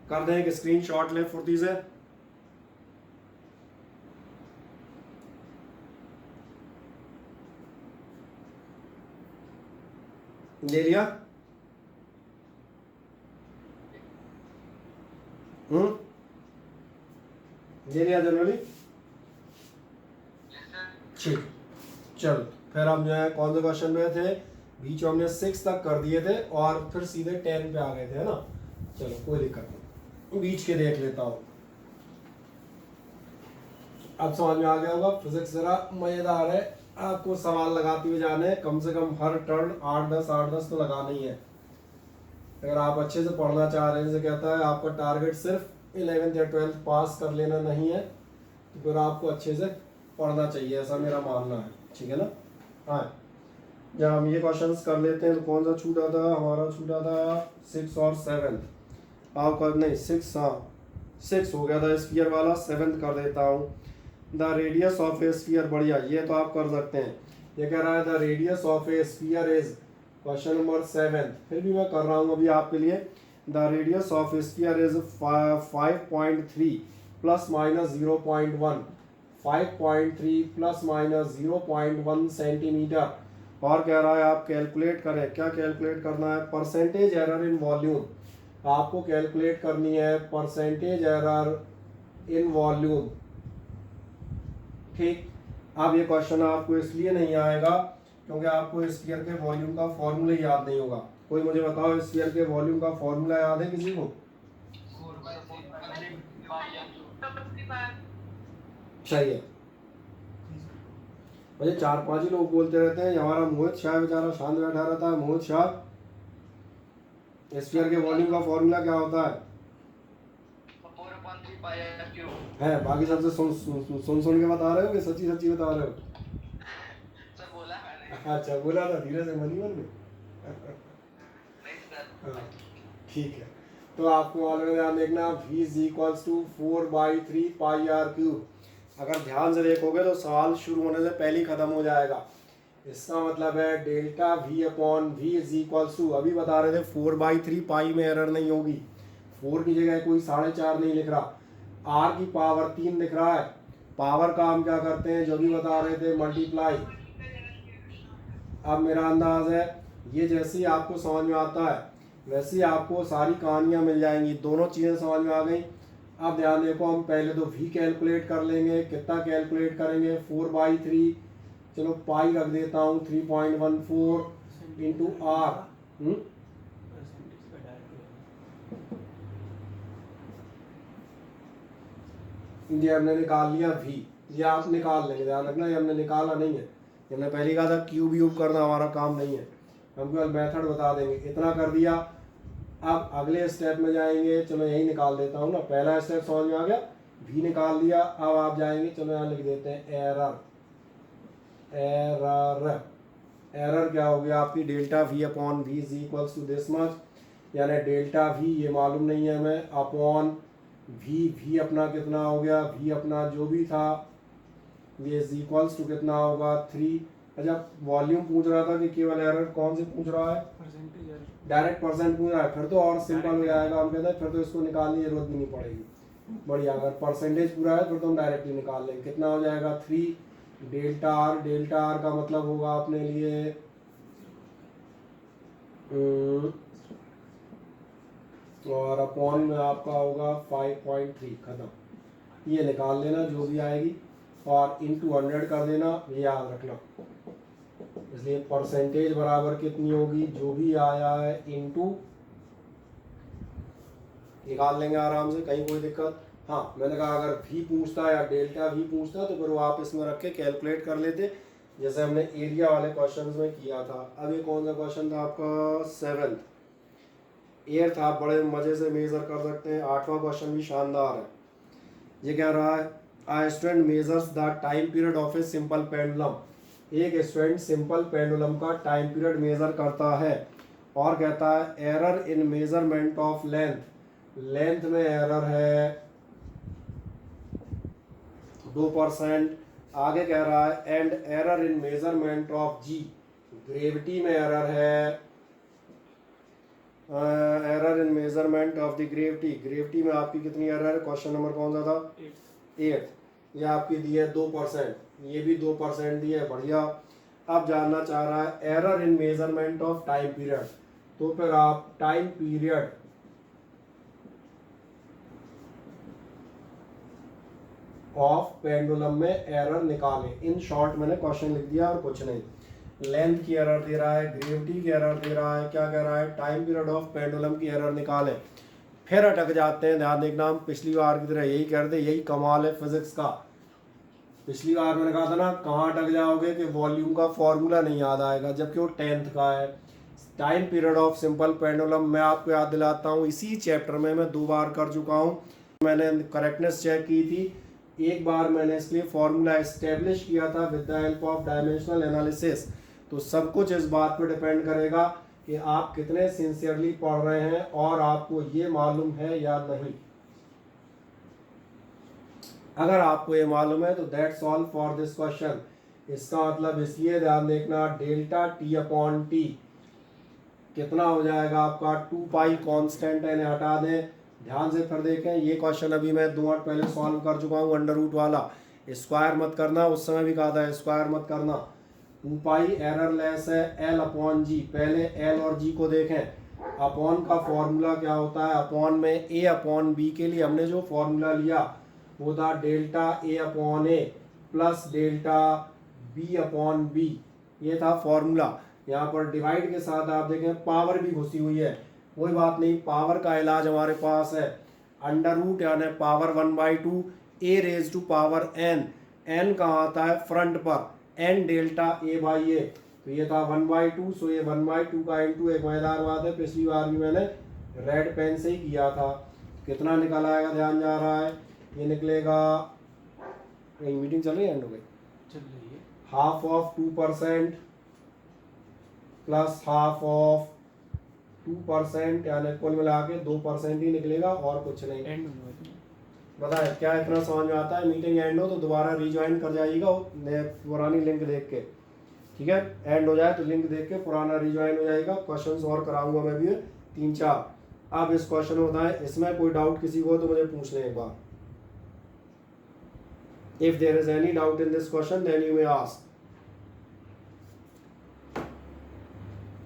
कर दें एक स्क्रीनशॉट ले फुर्ती से। ले लिया? ले लिया जनरली? ठीक, चलो फिर हम जो है कौन से क्वेश्चन में थे, बीच में हमने 6 तक कर दिए थे और फिर सीधे 10 पे आ गए थे, है ना। चलो कोई दिक्कत नहीं, बीच के देख लेता हूँ। अब समझ में आ गया होगा, फिजिक्स जरा मजेदार है, आपको सवाल लगाते हुए जाने, कम से कम हर टर्न 8-10 तो लगाना ही है। अगर आप अच्छे से पढ़ना चाह रहे हैं, जैसे कहता है आपका टारगेट सिर्फ 11th या 12th पास कर लेना नहीं है, तो फिर आपको अच्छे से पढ़ना चाहिए, ऐसा मेरा मानना है, ठीक है ना। हाँ, जब हम ये क्वेश्चंस कर लेते हैं तो कौन सा छूटा था हमारा? छूटा था 6 और 7। आपका नहीं 6, हाँ 6 हो गया था स्फीयर वाला, 7 कर देता हूँ। The radius of A sphere, बढ़िया, ये तो आप कर सकते हैं। ये कह रहा है the radius of A sphere is, question number 7, फिर भी मैं कर रहा हूँ अभी आपके लिए। The radius of A sphere is 5.3 plus minus 0.1, 5.3 plus minus 0.1 centimetre. और कह रहा है आप कैलकुलेट करें, क्या कैलकुलेट करना है? Percentage error in volume. आपको कैलकुलेट करनी है परसेंटेज एरर इन वॉल्यूम, ठीक। अब ये क्वेश्चन आपको इसलिए नहीं आएगा क्योंकि आपको स्फीयर के वॉल्यूम का फॉर्मूला याद नहीं होगा। कोई मुझे बताओ स्फीयर के वॉल्यूम का फॉर्मूला याद है किसी को? सही है, मुझे 4-5 ही लोग बोलते रहते हैं। हमारा मोहित शाह बेचारा शांत बैठा रहता है। मोहित शाह, स्फीयर के वॉल्यूम का फॉर्मूला क्या होता है? बाकी सबसे सुन के बता रहे हो कि सच्ची सच्ची बता रहे हो? सर बोला मैंने। अच्छा बोला था, धीरे से मनी मन में। ठीक है, तो आपको ऑलरेडी ध्यान देखना, v is equals to 4/3 pi R cube. अगर ध्यान से देखोगे तो सवाल शुरू होने से पहले ही खत्म हो जाएगा। इसका मतलब है delta v upon v is equals to, अभी बता रहे थे 4/3 पाई में एरर नहीं होगी, 4 की जगह कोई 4.5 नहीं लिख रहा, r की पावर 3 लिख रहा है। पावर का हम क्या करते हैं, जो भी बता रहे थे, मल्टीप्लाई। अब मेरा अंदाज है ये जैसे ही आपको समझ में आता है वैसे ही आपको सारी कहानियाँ मिल जाएंगी, दोनों चीज़ें समझ में आ गई। अब ध्यान देखो, हम पहले तो v कैलकुलेट कर लेंगे। कितना कैलकुलेट करेंगे, 4/3, चलो पाई रख देता हूँ 3.14 इंटू आर। ये हमने निकाल लिया v, ये आप निकाल लेंगे, ध्यान रखना ये हमने निकाला नहीं है, हमने पहले कहा था क्यूब यूब करना हमारा काम नहीं है, हम केवल मेथड बता देंगे। इतना कर दिया, अब अगले स्टेप में जाएंगे। चलो यही निकाल देता हूँ ना, पहला स्टेप समझ में आ गया, v निकाल दिया। अब आप जाएंगे, चलो यहाँ लिख देते हैं एरर। एरर एरर क्या हो गया आपकी, delta v upon v is equals to this much, यानी डेल्टा v ये मालूम नहीं है हमें, अपॉन v अपना कितना हो गया, v अपना जो भी था ये इज इक्वल्स टू कितना होगा 3। अच्छा वॉल्यूम पूछ रहा था कि केवल एरर कौन से पूछ रहा है, डायरेक्ट परसेंट पूछ रहा है, फिर तो और सिंपल हो जाएगा। हम कहते हैं फिर तो इसको निकालने की जरूरत भी नहीं पड़ेगी, बढ़िया। अगर परसेंटेज पूरा है फिर तो हम डायरेक्टली निकाल लेंगे। कितना हो जाएगा 3 डेल्टा आर, डेल्टा आर का मतलब होगा अपने लिए और अपॉन में आपका होगा 5.3, खत्म। ये निकाल लेना जो भी आएगी और इंटू 100 कर देना, ये याद रखना। इसलिए परसेंटेज बराबर कितनी होगी, जो भी आया है इंटू, निकाल लेंगे आराम से, कहीं कोई दिक्कत। हाँ मैंने कहा अगर v पूछता या डेल्टा v पूछता तो फिर वो आप इसमें रख के कैलकुलेट कर लेते, जैसे हमने एरिया वाले क्वेश्चंस में किया था। अब ये कौन सा क्वेश्चन था आपका, 7th। 8th आप बड़े मजे से मेजर कर सकते हैं। 8वां क्वेश्चन भी शानदार है। ये कह रहा है a student measures the time period of a simple pendulum। एक स्टूडेंट सिंपल पेंडुलम का टाइम पीरियड मेजर करता है और कहता है error in measurement of length, length में एरर है 2%। आगे कह रहा है and error in measurement of G, gravity में एरर है, error in measurement of the gravity, gravity में आपकी कितनी एरर है, क्वेश्चन नंबर कौन सा था 8। ये आपकी दी है 2%, ये भी 2% दी है, बढ़िया। अब जानना चाह रहा है error in measurement of time period, तो फिर आप टाइम पीरियड ऑफ पेंडुलम में एरर निकालें। इन शॉर्ट मैंने क्वेश्चन लिख दिया और कुछ नहीं। लेंथ की एरर दे रहा है, ग्रेविटी की एरर दे रहा है, क्या कह रहा है टाइम पीरियड ऑफ पेंडुलम की एरर निकालें। फिर अटक जाते हैं, ध्यान देखना, हम पिछली बार की तरह यही करते, यही कमाल है फिजिक्स का। पिछली बार मैंने कहा था ना कहाँ अटक जाओगे कि वॉल्यूम का फॉर्मूला नहीं याद आएगा, जबकि वो 10th का है। Time period of simple pendulum मैं आपको याद दिलाता हूँ, इसी चैप्टर में मैं 2 बार कर चुका हूँ। मैंने करेक्टनेस चेक की थी, एक बार मैंने इसलिए फॉर्मूला एस्टेब्लिश किया था with the help of dimensional analysis. तो सब कुछ इस बात पर डिपेंड करेगा कि आप कितने सिंसियरली पढ़ रहे हैं और आपको ये मालूम है या नहीं। अगर आपको ये मालूम है तो that's all for this question. इसका मतलब इसलिए ध्यान देखना, डेल्टा टी अपॉन टी कितना हो जाएगा आपका 2 पाई, कॉन्स्टेंट है, इन्हें हटा दें। ध्यान से फिर देखें, ये क्वेश्चन अभी मैं 2 मिनट पहले सॉल्व कर चुका हूँ, अंडर रूट वाला। स्क्वायर मत करना, उस समय भी कहा था स्क्वायर मत करना। 2 पाई एरर लेस है, एल अपॉन जी। पहले एल और जी को देखें। अपॉन का फॉर्मूला क्या होता है, अपॉन में ए अपॉन बी के लिए हमने जो फॉर्मूला लिया वो था delta A upon A plus delta B upon B, ये था फॉर्मूला। यहाँ पर डिवाइड के साथ आप देखें पावर भी घुसी हुई है, कोई बात नहीं, पावर का इलाज हमारे पास है। अंडर रूट यानी power 1/2 A raise to power N, N कहाँ आता है फ्रंट पर, N delta A by A, तो ये था 1/2। सो ये 1/2 का इंटू, एक मजेदार बात है पिछली बार भी मैंने रेड पेन से ही किया था। कितना निकल आएगा, ध्यान जा रहा है, ये निकलेगा, मीटिंग चल रही है, एंड हो गई, चल रही है, half of 2% plus half of 2%, यानी कुल मिला के 2% ही निकलेगा और कुछ नहीं। एंड होने वाली है। बताए क्या इतना समझ में आता है। मीटिंग एंड हो तो दोबारा रिज्वाइन कर जाइएगा पुरानी लिंक देख के, ठीक है। एंड हो जाए तो लिंक देख के पुराना रिज्वाइन हो जाएगा। क्वेश्चंस और कराऊंगा मैं भी 3-4। अब इस क्वेश्चन में बताएं, इसमें कोई डाउट किसी को तो मुझे पूछ लें एक बार। If there is any doubt in this question, then you may ask.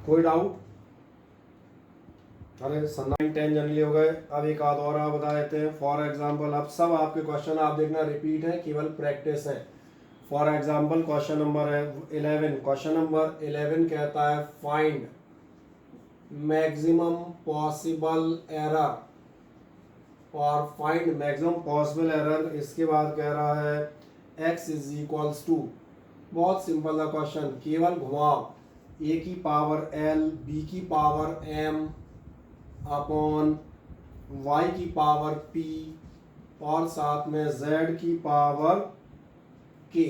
कोई डाउट? अरे सन्नाइन 10 जनरली हो गए। अब एक आध और आप बता देते हैं। फॉर एग्जाम्पल अब सब आपके क्वेश्चन आप देखना रिपीट है, केवल प्रैक्टिस है। फॉर एग्जाम्पल क्वेश्चन नंबर है 11। क्वेश्चन नंबर 11 कहता है फाइंड मैक्सिमम पॉसिबल एरर और फाइंड मैक्सिमम पॉसिबल एरर। इसके बाद कह रहा है x इज इक्वल्स टू, बहुत सिंपल सा क्वेश्चन, केवल घुमाओ, a की पावर l, b की पावर m अपॉन y की पावर p और साथ में z की पावर k।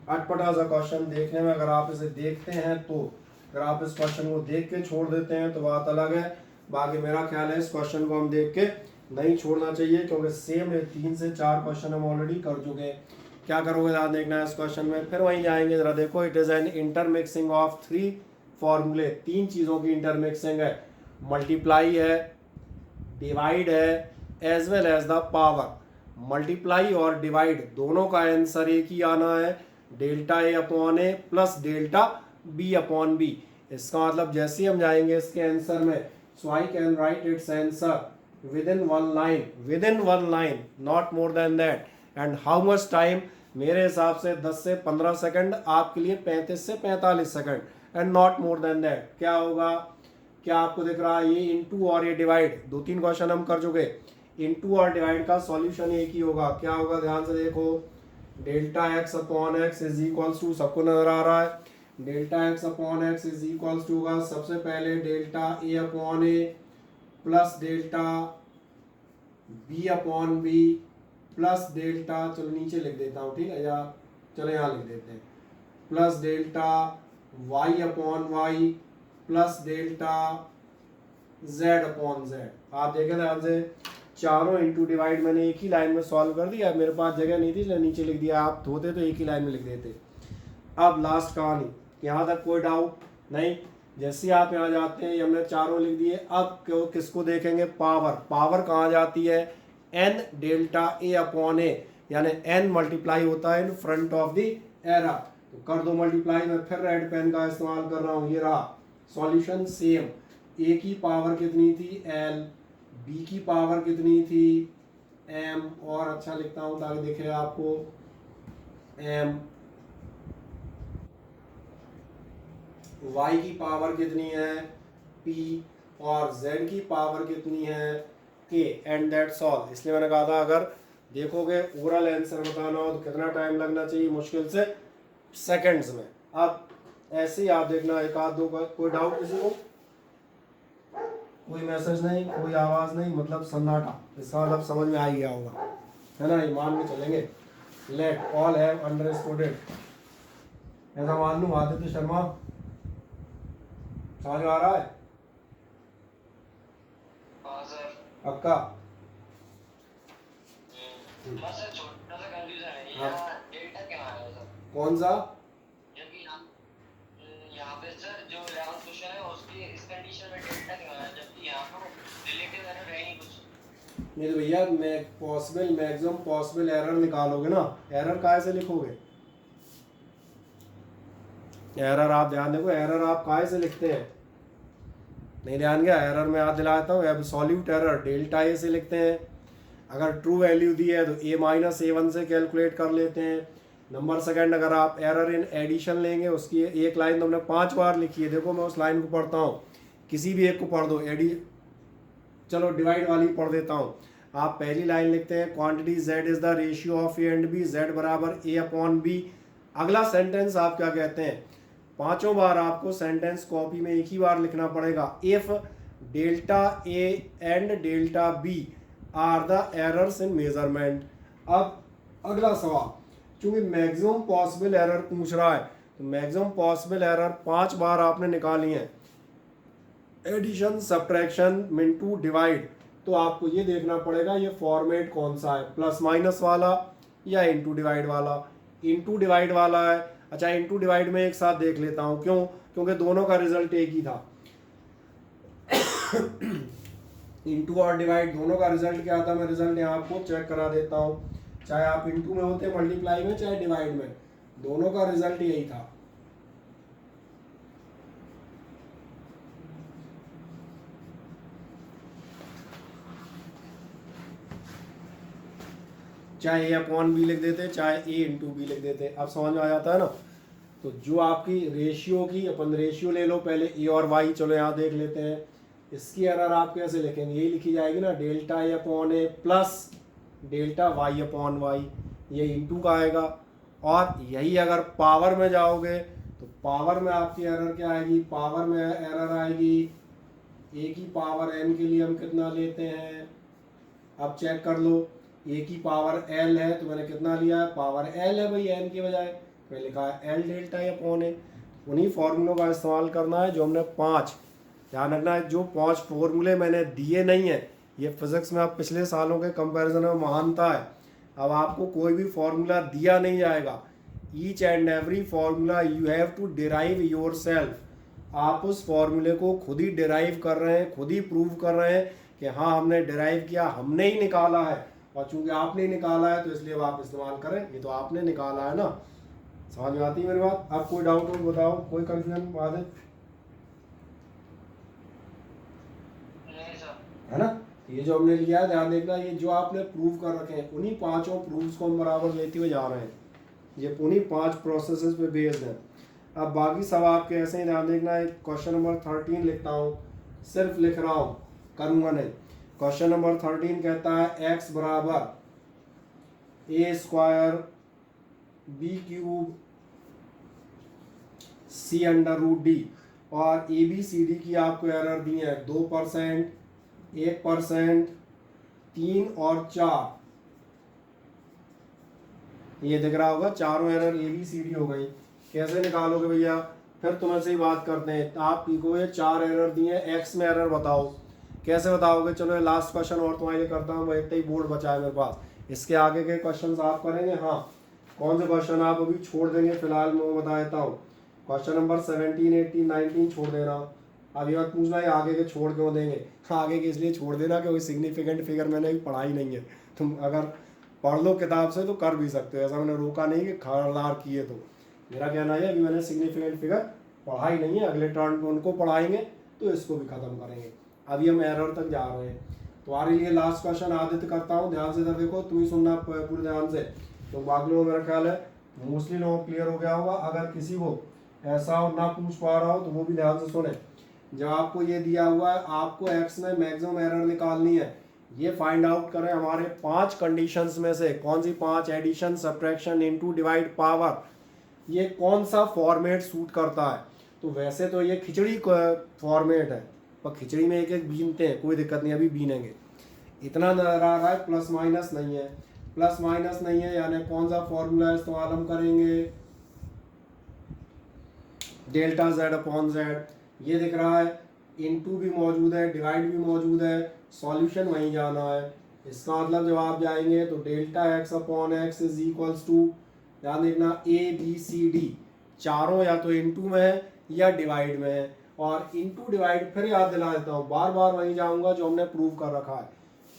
अटपटा सा क्वेश्चन देखने में, अगर आप इसे देखते हैं तो, अगर आप इस क्वेश्चन को देख के छोड़ देते हैं तो बात अलग है। बाकी मेरा ख्याल है इस क्वेश्चन को हम देख के नहीं छोड़ना चाहिए, क्योंकि सेम 3 से 4 क्वेश्चन हम ऑलरेडी कर चुके हैं। क्या करोगे ध्यान देखना है इस क्वेश्चन में, फिर वहीं जाएंगे। जरा देखो, it is an intermixing of 3 फॉर्मूले, 3 चीज़ों की इंटरमिक्सिंग है। मल्टीप्लाई है, डिवाइड है, as well as the power. Multiply और डिवाइड दोनों का आंसर एक ही आना है, delta A upon A plus delta B upon B. इसका मतलब जैसे ही हम जाएंगे इसके आंसर में, so I can write its answer within one line, not more than that. and how much time? मेरे हिसाब से 10 से 15 सेकंड, आपके लिए 35 से 45 second, and not more than that. क्या होगा, क्या आपको दिख रहा है? ये इनटू और ये डिवाइड, 2-3 क्वेश्चन हम कर चुके। इनटू और डिवाइड का सॉल्यूशन एक ही होगा। क्या होगा ध्यान से देखो, delta X upon X is equals to, सबको नजर आ रहा है, delta X upon X is equals to होगा सबसे पहले delta A upon A plus delta B upon B plus delta, चलो नीचे लिख देता हूँ, ठीक है, या चलो यहाँ लिख देते हैं, plus delta Y upon Y plus delta Z upon Z. आप देखें ध्यान से, चारों इंटू डिवाइड मैंने एक ही लाइन में सॉल्व कर दिया। मेरे पास जगह नहीं थी इसलिए नीचे लिख दिया, आप होते तो एक ही लाइन में लिख देते। अब लास्ट कहानी, यहाँ तक कोई डाउट नहीं? जैसे आप यहाँ जाते हैं, हमने चारों लिख दिए। अब क्यों किसको देखेंगे? पावर। पावर कहाँ जाती है? n डेल्टा ए अपॉन ए, यानी n मल्टीप्लाई होता है in front of the error. तो कर दो मल्टीप्लाई। मैं फिर रेड पेन का इस्तेमाल कर रहा हूँ, ये रहा सॉल्यूशन सेम। a की पावर कितनी थी? l, b की पावर कितनी थी? m, और अच्छा लिखता हूँ ताकि दिखे आपको, m, y की पावर कितनी है? p, और z की पावर कितनी है? k, and that's all. इसलिए मैंने कहा था अगर देखोगे ओवरऑल आंसर बताना हो तो कितना टाइम लगना चाहिए? मुश्किल से सेकंड्स में। अब ऐसे ही आप देखना, एक आध दो, कोई डाउट किसी को? कोई मैसेज नहीं, कोई आवाज नहीं, मतलब सन्नाटा। इसका मतलब समझ में आ ही गया होगा, है ना? ये मान के चलेंगे, let all have understood it, ऐसा मान लूं। आदित्य शर्मा, समझ में आ रहा है? अक्का, बस छोटा सा कंफ्यूजन है, यहाँ डेल्टा क्या आया सर? कौन सा? जबकि यहाँ पे सर जो 11th क्वेश्चन है उसकी इस कंडीशन में डेल्टा क्यों आया, जबकि यहाँ पर रिलेटिव एरर है ही कुछ। नहीं तो भैया, मैं पॉसिबल मैक्सिमम पॉसिबल एरर निकालोगे ना, एरर काहे से लिखोगे? एरर आप ध्यान देखो, एरर आप काहे से लिखते हैं? नहीं ध्यान गया? एरर में याद दिलाता हूँ, एब्सोल्यूट एरर डेल्टा ए से लिखते हैं। अगर ट्रू वैल्यू दी है तो a माइनस A1 से कैलकुलेट कर लेते हैं। नंबर सेकंड, अगर आप एरर इन एडिशन लेंगे, उसकी एक लाइन तो हमने 5 बार लिखी है। देखो मैं उस लाइन को पढ़ता हूँ, किसी भी एक को पढ़ दो। चलो डिवाइड वाली पढ़ देता हूँ। आप पहली लाइन लिखते हैं, quantity z is the ratio of a and b, z बराबर a अपॉन b। अगला सेंटेंस आप क्या कहते हैं? 5 बार आपको सेंटेंस कॉपी में एक ही बार लिखना पड़ेगा। इफ डेल्टा a and delta b are the errors in measurement. अब अगला सवाल, चूंकि मैक्सिमम पॉसिबल एरर पूछ रहा है तो मैक्सिमम पॉसिबल एरर 5 बार आपने निकाली है, एडिशन, सब्ट्रैक्शन, मिनटू, डिवाइड। तो आपको ये देखना पड़ेगा ये फॉर्मेट कौन सा है, प्लस माइनस वाला या इनटू डिवाइड वाला। इनटू डिवाइड वाला है। अच्छा, इनटू डिवाइड में एक साथ देख लेता हूँ, क्यों? क्योंकि दोनों का रिजल्ट एक ही था। इनटू और डिवाइड दोनों का रिजल्ट क्या था? मैं रिजल्ट यहाँ आपको चेक करा देता हूँ, चाहे आप इनटू में होते, मल्टीप्लाई में, चाहे डिवाइड में, दोनों का रिजल्ट यही था। चाहे ए अपॉन बी लिख देते, चाहे ए इंटू बी लिख देते। अब समझ में आ जाता है ना। तो जो आपकी रेशियो की, अपन रेशियो ले लो पहले ए और वाई, चलो यहाँ देख लेते हैं। इसकी एरर आप कैसे लिखेंगे, यही लिखी जाएगी ना, delta A upon A plus delta Y upon Y, ये इंटू का आएगा। और यही अगर पावर में जाओगे तो पावर में आपकी एरर क्या आएगी, पावर में एरर आएगी ए की पावर एन के लिए हम कितना लेते हैं, अब चेक कर लो। ए की पावर एल है तो मैंने कितना लिया है, पावर एल है भाई, एन की बजाय मैंने लिखा है एल डेल्टा ए अपॉन ए। उन्हीं फॉर्मूलों का इस्तेमाल करना है जो हमने 5, ध्यान रखना है, जो 5 फॉर्मूले मैंने दिए नहीं है, ये फिजिक्स में अब पिछले सालों के कंपैरिजन में महानता है। अब आपको कोई भी फॉर्मूला दिया नहीं जाएगा, each and every formula you have to derive yourself. आप उस फॉर्मूले को खुद ही डिराइव कर रहे हैं, खुद ही प्रूव कर रहे हैं कि हाँ हमने डिराइव किया, हमने ही निकाला है, और चूंकि आपने निकाला है तो इसलिए अब आप इस्तेमाल करें, ये तो आपने निकाला है ना। समझ में आती है मेरी बात। अब कोई डाउट हो बताओ, कोई कंफ्यूजन बात है ना। ये जो हमने लिया है ध्यान देखना, ये जो आपने प्रूव कर रखे हैं उन्हीं 5 प्रूफ्स को हम बराबर लेते हुए जा रहे हैं, ये उन्हीं 5 प्रोसेसेस पे बेस्ड है। अब बाकी सब आपके ऐसे ही ध्यान देखना। एक क्वेश्चन नंबर 13 लिखता हूँ, सिर्फ लिख रहा हूँ, करूँगा नहीं। क्वेश्चन नंबर 13 कहता है x बराबर A square B cube C under root D, और ए बी सी डी की आपको एरर दी है 2%, 1%, 3 और 4। ये दिख रहा होगा, चारों error A B C D हो गई। कैसे निकालोगे भैया, फिर तुम ऐसे ही बात करते हैं। आप को ये 4 एरर दिए, एक्स में एरर बताओ, कैसे बताओगे। चलो ये लास्ट क्वेश्चन और तुम्हारे लिए करता हूँ, इतना ही बोर्ड बचा है मेरे पास, इसके आगे के क्वेश्चन आप करेंगे। हाँ, कौन से क्वेश्चन आप अभी छोड़ देंगे, फिलहाल मैं वो बता देता हूँ। क्वेश्चन नंबर 17, 18, 19 छोड़ देना। अब ये मत पूछना है आगे के छोड़ क्यों देंगे, आगे के इसलिए छोड़ देना कि कोई सिग्निफिकेंट फिगर मैंने अभी पढ़ा ही नहीं है। तुम अगर पढ़ लो किताब से तो कर भी सकते हो, ऐसा मैंने रोका नहीं कि खबरदार किए। तो मेरा कहना है अभी मैंने सिग्निफिकेंट फिगर पढ़ा ही नहीं है, अगले टर्न पे उनको पढ़ाएंगे तो इसको भी खत्म करेंगे। अभी हम एरर तक जा रहे हैं। तुम्हारे लिए लास्ट क्वेश्चन आदित्य करता हूँ, ध्यान से इधर देखो, तुम ही सुनना पूरे ध्यान से। तो बाकी लोगों मेरा ख्याल है मोस्टली लोगों को क्लियर हो गया होगा। अगर किसी को ऐसा और ना पूछ पा रहा हो तो वो भी ध्यान से सुने। जब आपको ये दिया हुआ है, आपको एक्स में मैक्सिमम एरर निकालनी है, ये फाइंड आउट करें हमारे 5 कंडीशंस में से कौन सी 5, addition, subtraction, into, divide, power, ये कौन सा फॉर्मेट सूट करता है। तो वैसे तो ये खिचड़ी फॉर्मेट है, पर खिचड़ी में एक एक बीनते हैं, कोई दिक्कत नहीं, अभी बीनेंगे। इतना नजर आ रहा है प्लस माइनस नहीं है, प्लस माइनस नहीं है, यानी कौन सा फॉर्मूला इस्तेमाल हम करेंगे, डेल्टा जेड अपॉन जेड। ये दिख रहा है, इनटू भी मौजूद है, डिवाइड भी मौजूद है, सॉल्यूशन वहीं जाना है। इसका मतलब जब आप जाएंगे तो delta X upon X is equals to, ध्यान देखना, ए बी सी डी चारों या तो इनटू में है या डिवाइड में है। और इनटू डिवाइड फिर याद दिला देता हूँ, बार बार वहीं जाऊंगा जो हमने प्रूव कर रखा है,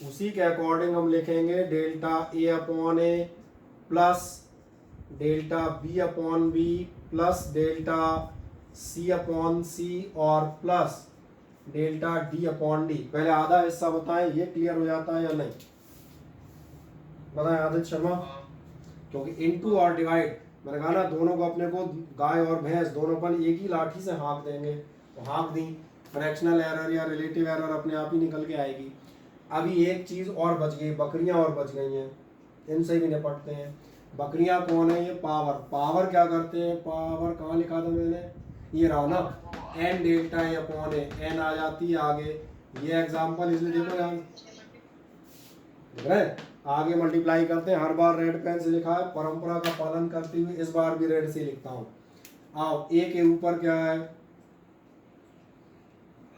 उसी के अकॉर्डिंग हम लिखेंगे delta A upon A plus delta B upon B plus delta C upon C और plus delta D upon D. पहले आधा हिस्सा बताएं, ये क्लियर हो जाता है या नहीं, बताएं आदित्य शर्मा। क्योंकि इनटू और डिवाइड मैंने कहा ना, दोनों को अपने को गाय और भैंस दोनों पर एक ही लाठी से हाँक देंगे, तो हाँक दी, फ्रैक्शनल एरर या रिलेटिव एरर अपने आप ही निकल के आएगी। अभी एक चीज और बच गई, बकरियां और बच गई हैं, इनसे भी निपटते हैं। बकरियां कौन है, ये पावर। पावर क्या करते हैं, पावर कहाँ लिखा था मैंने, ये रहा ना, N delta A upon A, N आ जाती है आगे। ये एग्जांपल इसलिए देखो यहाँ देख रहे हैं, आगे मल्टीप्लाई करते हैं। हर बार रेड पेन से लिखा है, परंपरा का पालन करते हुए इस बार भी रेड से लिखता हूँ। आओ, ए के ऊपर क्या है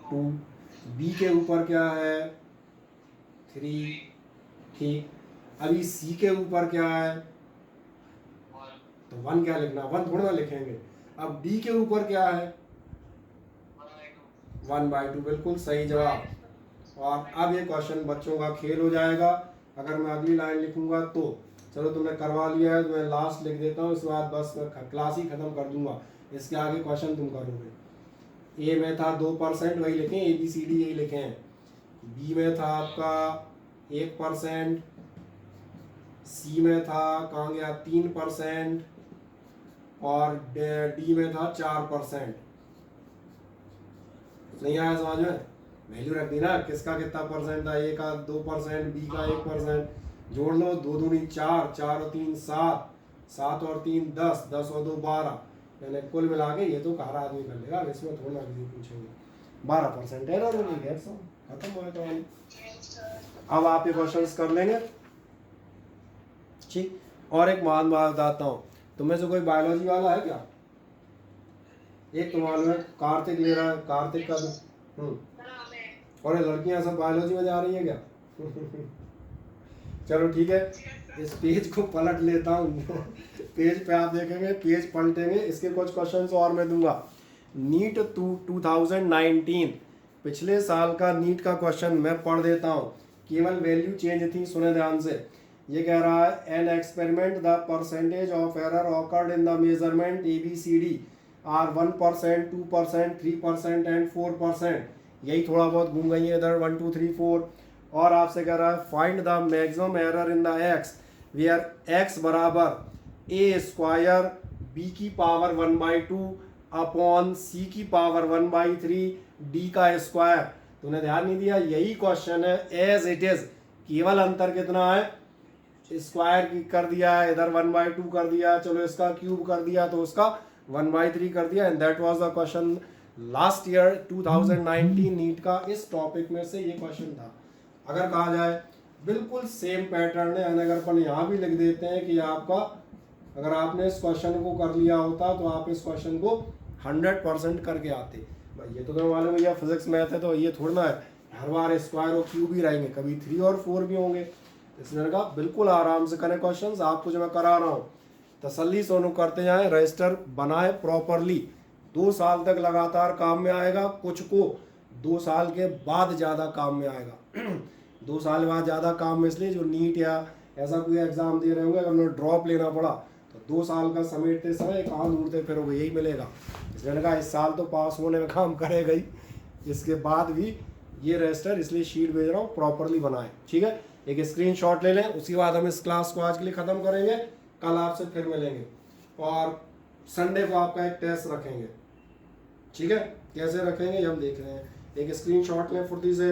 2, बी के ऊपर क्या है 3, ठीक। अभी सी के ऊपर क्या है, तो 1 क्या लिखना, 1 थोड़ा ना लिखेंगे। अब डी के ऊपर क्या है 1/2, बिल्कुल सही जवाब। और अब ये क्वेश्चन बच्चों का खेल हो जाएगा, अगर मैं अगली लाइन लिखूंगा तो। चलो तुमने करवा लिया है तो मैं लास्ट लिख देता हूँ, इसके बाद बस मैं क्लास ही खत्म कर दूंगा, इसके आगे क्वेश्चन तुम करोगे। ए में था 2%, वही लिखें, ए बी सी डी यही लिखे हैं। बी में था आपका 1%, सी में था कहाँ गया 3% और डी में था 4%। नहीं आया समझ में? वैल्यू रख दी ना, किसका कितना परसेंट था, ए का 2%, बी का 1%, जोड़ लो, 2 दूनी 4, 4 और 3 7, 7 और 3 10, 10 और 2 12, यानी कुल मिला के ये तो हर आदमी कर लेगा, इसमें थोड़ा किसी पूछेंगे। 12% एरर हो गई है, सब खत्म हो गया कहानी। अब आप ये क्वेश्चंस कर लेंगे, ठीक। और एक मान बात बताता हूँ, तुम्हें से कोई बायोलॉजी वाला है क्या? एक तो मालूम है कार्तिक ले रहा है, कार्तिक का और ये लड़कियां सब बायोलॉजी में जा रही है क्या? चलो ठीक है, इस पेज को पलट लेता हूँ। पेज पे आप देखेंगे, पेज पलटेंगे, इसके कुछ क्वेश्चंस और मैं दूंगा। नीट 2019 पिछले साल का नीट का क्वेश्चन मैं पढ़ देता हूँ, केवल वैल्यू चेंज थी, सुने ध्यान से। ये कह रहा है an experiment the percentage of error occurred in the measurement ABCD are 1%, 2%, 3% and 4%। यही थोड़ा बहुत घूम गई है इधर 1 2 3 4। और आपसे कह रहा है find the maximum error in the X where X बराबर ए स्क्वायर बी की पावर 1/2 अपॉन सी की पावर 1/3 डी का स्क्वायर। तूने ध्यान नहीं दिया, यही क्वेश्चन है एज इट इज, केवल अंतर कितना है, स्क्वायर की कर दिया है, इधर 1/2 कर दिया, चलो इसका क्यूब कर दिया तो उसका 1/3 कर दिया। And that was the question last year 2019 NEET का, इस टॉपिक में से ये क्वेश्चन था। अगर कहा जाए बिल्कुल सेम पैटर्न है, अगर अपन यहाँ भी लिख देते हैं कि आपका, अगर आपने इस क्वेश्चन को कर लिया होता तो आप इस क्वेश्चन को 100% करके आते। भाई ये तो तुम्हें मालूम है, फिजिक्स मैथ है तो ये थोड़ा ना है हर बार स्क्वायर और क्यूब ही रहेंगे, कभी 3 और 4 भी होंगे। इसने कहा बिल्कुल आराम से करें क्वेश्चंस, आपको जो मैं करा रहा हूँ तसल्ली सोनू करते जाएं, रजिस्टर बनाए प्रॉपरली, 2 साल तक लगातार काम में आएगा, कुछ को 2 साल के बाद ज़्यादा काम में आएगा। 2 साल बाद ज़्यादा काम में इसलिए जो नीट या ऐसा कोई एग्ज़ाम दे रहे होंगे, अगर उन्हें ड्रॉप लेना पड़ा तो 2 साल का समेटते समय कहाँ ढूंढते फिरोगे, यही मिलेगा। इसलिए कहा इस साल तो पास होने में काम करेगा ही, इसके बाद भी ये रजिस्टर, इसलिए शीट भेज रहा हूँ प्रॉपरली बनाए, ठीक है। एक स्क्रीनशॉट ले लें, उसके बाद हम इस क्लास को आज के लिए ख़त्म करेंगे, कल आपसे फिर मिलेंगे और संडे को आपका एक टेस्ट रखेंगे, ठीक है। कैसे रखेंगे ये हम देख रहे हैं। एक स्क्रीनशॉट लें फुर्ती से।